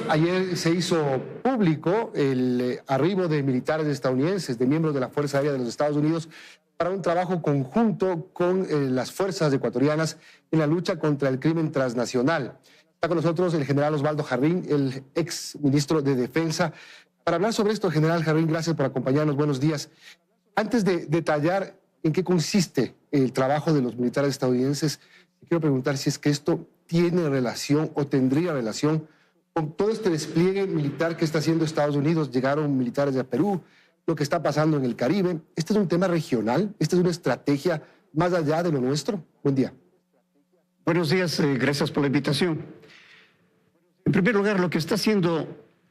Ayer se hizo público el arribo de militares estadounidenses, de miembros de la Fuerza Aérea de los Estados Unidos, para un trabajo conjunto con las fuerzas ecuatorianas en la lucha contra el crimen transnacional. Está con nosotros el general Osvaldo Jarrín, el ex ministro de Defensa. Para hablar sobre esto, general Jarrín, gracias por acompañarnos. Buenos días. Antes de detallar en qué consiste el trabajo de los militares estadounidenses, quiero preguntar si es que esto tiene relación o tendría relación con todo este despliegue militar que está haciendo Estados Unidos. Llegaron militares de Perú, lo que está pasando en el Caribe. ¿Este es un tema regional? ¿Esta es una estrategia más allá de lo nuestro? Buen día. Buenos días, gracias por la invitación. En primer lugar, lo que está haciendo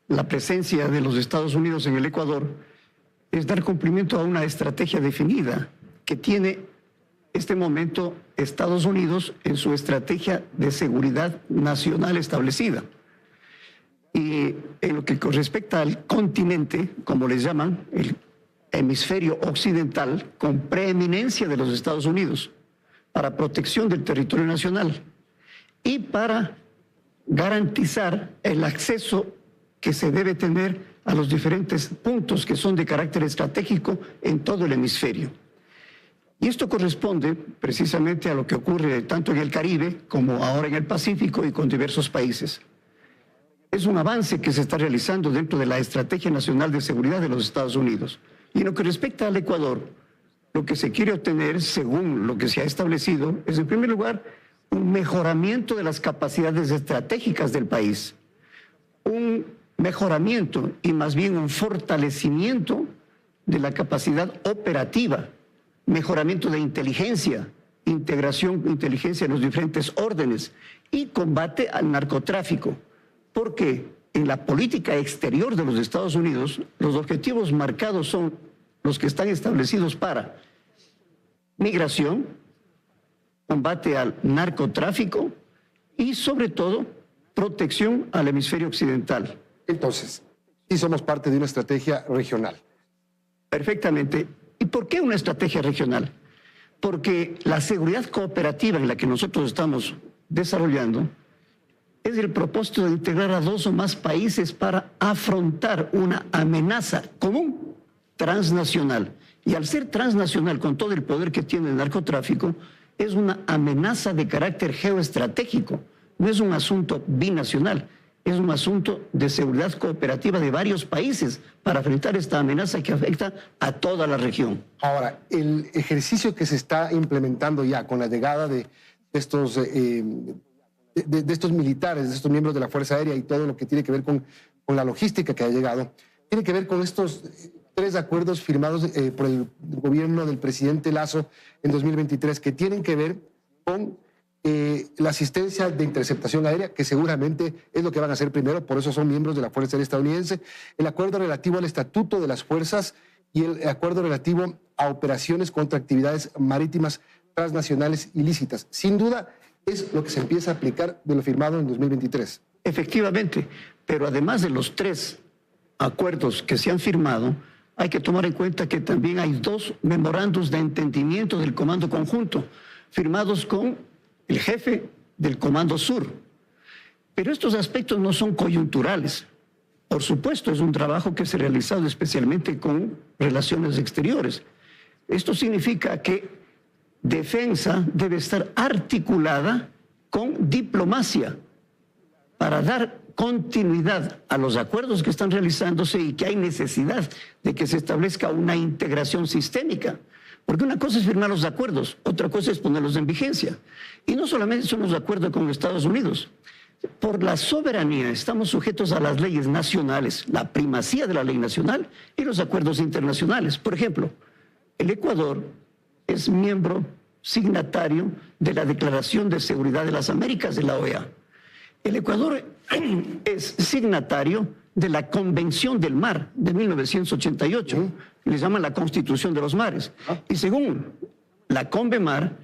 la presencia de los Estados Unidos en el Ecuador es dar cumplimiento a una estrategia definida que tiene este momento Estados Unidos en su estrategia de seguridad nacional establecida. Y en lo que respecta al continente, como les llaman, el hemisferio occidental, con preeminencia de los Estados Unidos, para protección del territorio nacional y para garantizar el acceso que se debe tener a los diferentes puntos que son de carácter estratégico en todo el hemisferio. Y esto corresponde precisamente a lo que ocurre tanto en el Caribe como ahora en el Pacífico y con diversos países. Es un avance que se está realizando dentro de la Estrategia Nacional de Seguridad de los Estados Unidos. Y en lo que respecta al Ecuador, lo que se quiere obtener, según lo que se ha establecido, es en primer lugar un mejoramiento de las capacidades estratégicas del país, un mejoramiento y más bien un fortalecimiento de la capacidad operativa, mejoramiento de inteligencia, integración de inteligencia en los diferentes órdenes y combate al narcotráfico. Porque en la política exterior de los Estados Unidos, los objetivos marcados son los que están establecidos para migración, combate al narcotráfico y, sobre todo, protección al hemisferio occidental. Entonces, sí somos parte de una estrategia regional. Perfectamente. ¿Y por qué una estrategia regional? Porque la seguridad cooperativa en la que nosotros estamos desarrollando es el propósito de integrar a 2 o más países para afrontar una amenaza común transnacional. Y al ser transnacional, con todo el poder que tiene el narcotráfico, es una amenaza de carácter geoestratégico. No es un asunto binacional, es un asunto de seguridad cooperativa de varios países para enfrentar esta amenaza que afecta a toda la región. Ahora, el ejercicio que se está implementando ya con la llegada de estos militares, de estos miembros de la Fuerza Aérea y todo lo que tiene que ver con la logística que ha llegado, tiene que ver con estos 3 acuerdos firmados por el gobierno del presidente Lasso en 2023, que tienen que ver con la asistencia de interceptación aérea, que seguramente es lo que van a hacer primero, por eso son miembros de la Fuerza Aérea estadounidense, el acuerdo relativo al estatuto de las fuerzas y el acuerdo relativo a operaciones contra actividades marítimas transnacionales ilícitas. Sin duda, es lo que se empieza a aplicar de lo firmado en 2023. Efectivamente, pero además de los 3 acuerdos que se han firmado, hay que tomar en cuenta que también hay 2 memorandos de entendimiento del Comando Conjunto, firmados con el jefe del Comando Sur. Pero estos aspectos no son coyunturales. Por supuesto, es un trabajo que se ha realizado especialmente con relaciones exteriores. Esto significa que defensa debe estar articulada con diplomacia para dar continuidad a los acuerdos que están realizándose y que hay necesidad de que se establezca una integración sistémica. Porque una cosa es firmar los acuerdos, otra cosa es ponerlos en vigencia. Y no solamente somos de acuerdo con Estados Unidos. Por la soberanía estamos sujetos a las leyes nacionales, la primacía de la ley nacional y los acuerdos internacionales. Por ejemplo, el Ecuador es miembro signatario de la Declaración de Seguridad de las Américas de la OEA. El Ecuador es signatario de la Convención del Mar de 1988, que le llaman la Constitución de los Mares. Y según la CONVEMAR,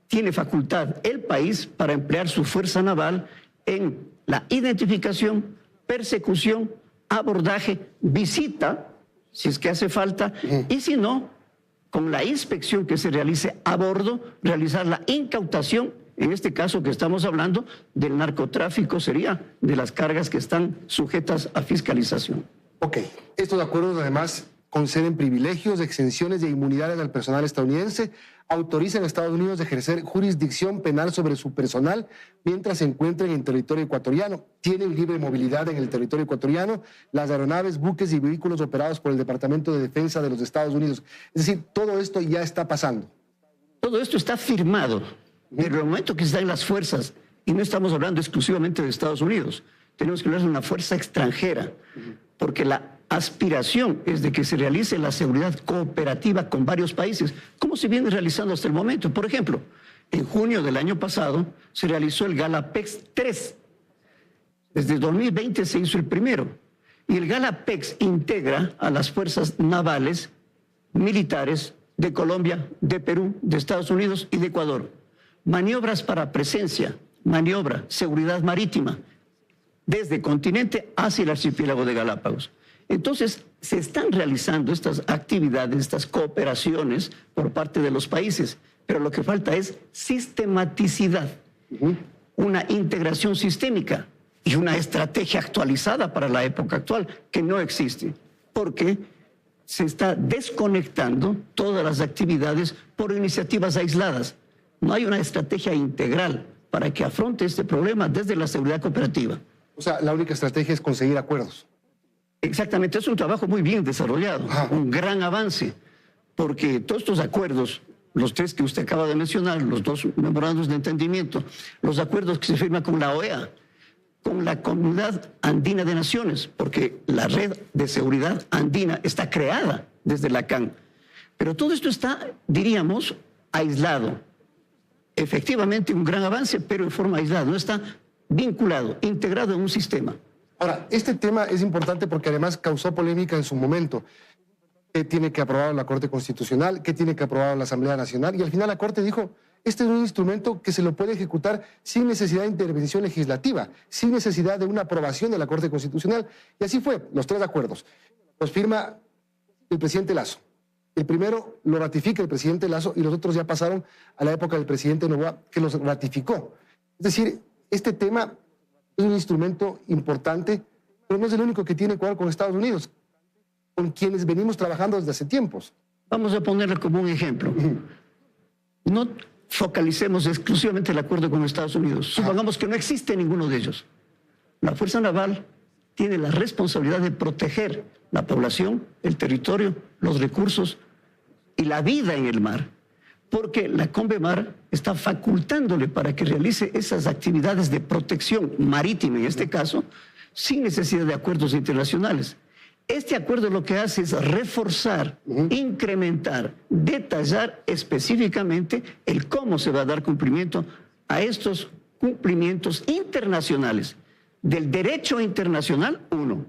tiene facultad el país para emplear su fuerza naval en la identificación, persecución, abordaje, visita, si es que hace falta, y si no, con la inspección que se realice a bordo, realizar la incautación En este caso que estamos hablando del narcotráfico sería de las cargas que están sujetas a fiscalización. Ok, estos acuerdos además conceden privilegios, exenciones de inmunidades al personal estadounidense, autorizan a Estados Unidos a ejercer jurisdicción penal sobre su personal mientras se encuentren en territorio ecuatoriano, tienen libre movilidad en el territorio ecuatoriano, las aeronaves, buques y vehículos operados por el Departamento de Defensa de los Estados Unidos. Es decir, todo esto ya está pasando. Todo esto está firmado. En el momento que están las fuerzas, y no estamos hablando exclusivamente de Estados Unidos, tenemos que hablar de una fuerza extranjera, porque la aspiración es de que se realice la seguridad cooperativa con varios países, como se viene realizando hasta el momento. Por ejemplo, en junio del año pasado se realizó el Galapex 3. Desde 2020 se hizo el primero. Y el Galapex integra a las fuerzas navales, militares de Colombia, de Perú, de Estados Unidos y de Ecuador. Maniobras para presencia, maniobra, seguridad marítima, desde continente hacia el archipiélago de Galápagos. Entonces, se están realizando estas actividades, estas cooperaciones por parte de los países, pero lo que falta es sistematicidad, una integración sistémica y una estrategia actualizada para la época actual que no existe, porque se está desconectando todas las actividades por iniciativas aisladas. No hay una estrategia integral para que afronte este problema desde la seguridad cooperativa. O sea, la única estrategia es conseguir acuerdos. Exactamente, es un trabajo muy bien desarrollado, un gran avance, porque todos estos acuerdos, los tres que usted acaba de mencionar, los dos memorandos de entendimiento, los acuerdos que se firman con la OEA, con la Comunidad Andina de Naciones, porque la red de seguridad andina está creada desde la CAN, pero todo esto está, diríamos, aislado. Efectivamente, un gran avance, pero en forma aislada, no está vinculado, integrado en un sistema. Ahora, este tema es importante porque además causó polémica en su momento. ¿Qué tiene que aprobar la Corte Constitucional? ¿Qué tiene que aprobar la Asamblea Nacional? Y al final la Corte dijo, este es un instrumento que se lo puede ejecutar sin necesidad de intervención legislativa, sin necesidad de una aprobación de la Corte Constitucional. Y así fue, los tres acuerdos. Los firma el presidente Lasso. El primero lo ratifica el presidente Lasso y los otros ya pasaron a la época del presidente Noboa, que los ratificó. Es decir, este tema es un instrumento importante, pero no es el único que tiene Ecuador con Estados Unidos, con quienes venimos trabajando desde hace tiempos. Vamos a ponerle como un ejemplo. No focalicemos exclusivamente el acuerdo con Estados Unidos. Supongamos que no existe ninguno de ellos. La Fuerza Naval tiene la responsabilidad de proteger la población, el territorio, los recursos y la vida en el mar, porque la CONVEMAR está facultándole para que realice esas actividades de protección marítima, en este caso, sin necesidad de acuerdos internacionales. Este acuerdo lo que hace es reforzar, incrementar, detallar específicamente el cómo se va a dar cumplimiento a estos cumplimientos internacionales, del derecho internacional, uno,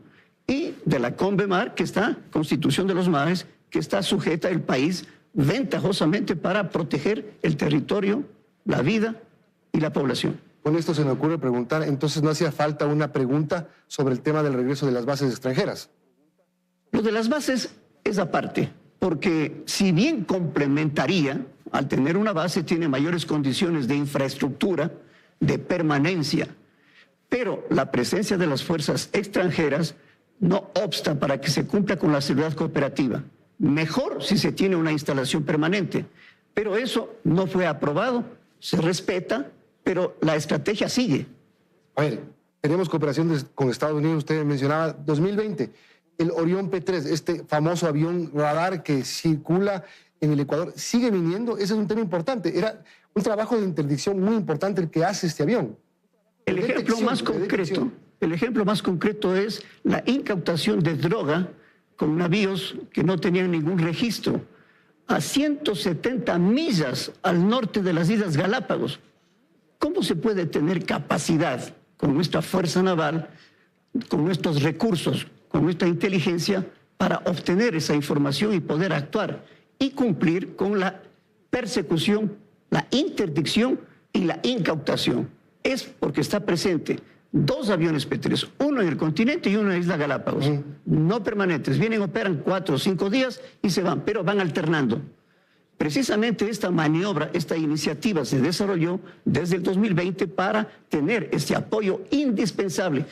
y de la CONVEMAR, que está, Constitución de los Mares, que está sujeta el país ventajosamente para proteger el territorio, la vida y la población. Con esto se me ocurre preguntar, entonces no hacía falta una pregunta sobre el tema del regreso de las bases extranjeras. Lo de las bases es aparte, porque si bien complementaría, al tener una base tiene mayores condiciones de infraestructura, de permanencia, pero la presencia de las fuerzas extranjeras no obsta para que se cumpla con la seguridad cooperativa. Mejor si se tiene una instalación permanente, pero eso no fue aprobado, se respeta, pero la estrategia sigue. A ver, tenemos cooperación con Estados Unidos, usted mencionaba 2020, el Orión P-3, este famoso avión radar que circula en el Ecuador, sigue viniendo, ese es un tema importante, era un trabajo de interdicción muy importante el que hace este avión. El ejemplo más concreto es la incautación de droga con navíos que no tenían ningún registro, a 170 millas al norte de las Islas Galápagos. ¿Cómo se puede tener capacidad con nuestra fuerza naval, con nuestros recursos, con nuestra inteligencia, para obtener esa información y poder actuar y cumplir con la persecución, la interdicción y la incautación? Es porque está presente dos aviones P-3, uno en el continente y uno en la Isla Galápagos, no permanentes. Vienen, operan 4 o 5 días y se van, pero van alternando. Precisamente esta maniobra, esta iniciativa se desarrolló desde el 2020 para tener este apoyo indispensable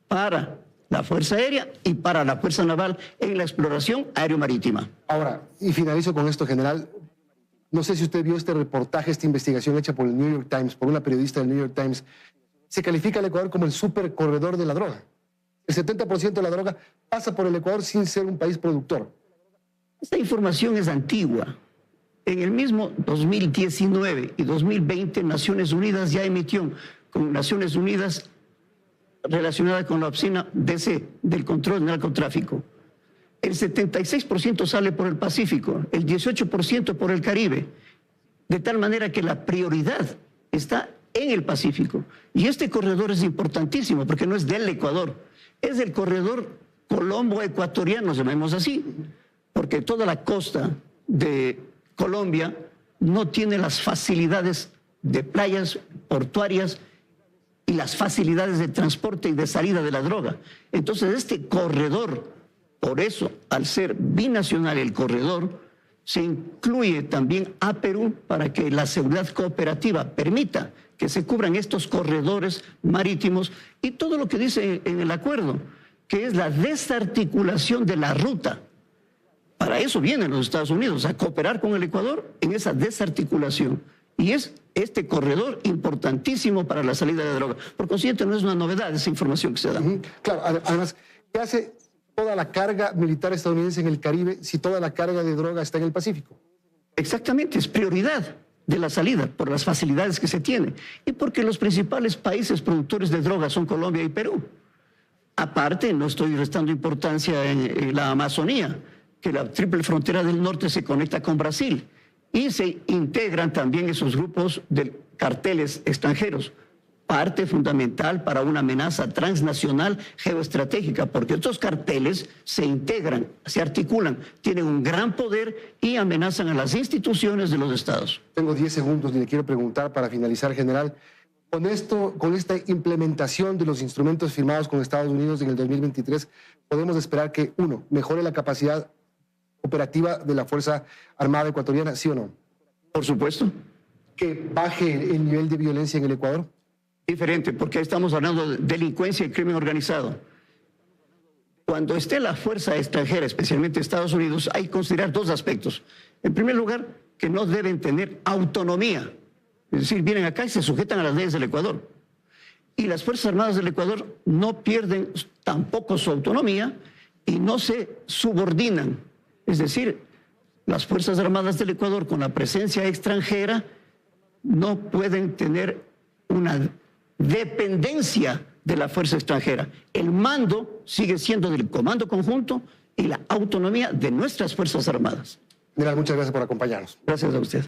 para la Fuerza Aérea y para la Fuerza Naval en la exploración aeromarítima. Ahora, y finalizo con esto, general. No sé si usted vio este reportaje, esta investigación hecha por el New York Times, por una periodista del New York Times. Se califica al Ecuador como el supercorredor de la droga. El 70% de la droga pasa por el Ecuador sin ser un país productor. Esta información es antigua. En el mismo 2019 y 2020, Naciones Unidas ya emitió con Naciones Unidas relacionada con la oficina DC del control del narcotráfico. El 76% sale por el Pacífico, el 18% por el Caribe, de tal manera que la prioridad está en el Pacífico. Y este corredor es importantísimo porque no es del Ecuador, es del corredor colombo-ecuatoriano, llamemos así, porque toda la costa de Colombia no tiene las facilidades de playas portuarias y las facilidades de transporte y de salida de la droga. Entonces este corredor, por eso, al ser binacional el corredor, se incluye también a Perú para que la seguridad cooperativa permita que se cubran estos corredores marítimos y todo lo que dice en el acuerdo, que es la desarticulación de la ruta. Para eso vienen los Estados Unidos, a cooperar con el Ecuador en esa desarticulación. Y es este corredor importantísimo para la salida de droga. Por consiguiente, no es una novedad esa información que se da. Claro, además, ¿qué hace toda la carga militar estadounidense en el Caribe si toda la carga de droga está en el Pacífico? Exactamente, es prioridad de la salida por las facilidades que se tiene y porque los principales países productores de droga son Colombia y Perú. Aparte, no estoy restando importancia en la Amazonía, que la triple frontera del norte se conecta con Brasil y se integran también esos grupos de carteles extranjeros, parte fundamental para una amenaza transnacional geoestratégica, porque estos carteles se integran, se articulan, tienen un gran poder y amenazan a las instituciones de los estados. Tengo 10 segundos y le quiero preguntar para finalizar, general. Con esta implementación de los instrumentos firmados con Estados Unidos en el 2023, podemos esperar que, uno, mejore la capacidad operativa de la Fuerza Armada Ecuatoriana, ¿sí o no? Por supuesto. Que baje el nivel de violencia en el Ecuador. Diferente, porque estamos hablando de delincuencia y crimen organizado. Cuando esté la fuerza extranjera, especialmente Estados Unidos, hay que considerar dos aspectos. En primer lugar, que no deben tener autonomía. Es decir, vienen acá y se sujetan a las leyes del Ecuador. Y las Fuerzas Armadas del Ecuador no pierden tampoco su autonomía y no se subordinan. Es decir, las Fuerzas Armadas del Ecuador con la presencia extranjera no pueden tener una dependencia de la fuerza extranjera. El mando sigue siendo del Comando Conjunto y la autonomía de nuestras Fuerzas Armadas. General, muchas gracias por acompañarnos. Gracias a usted.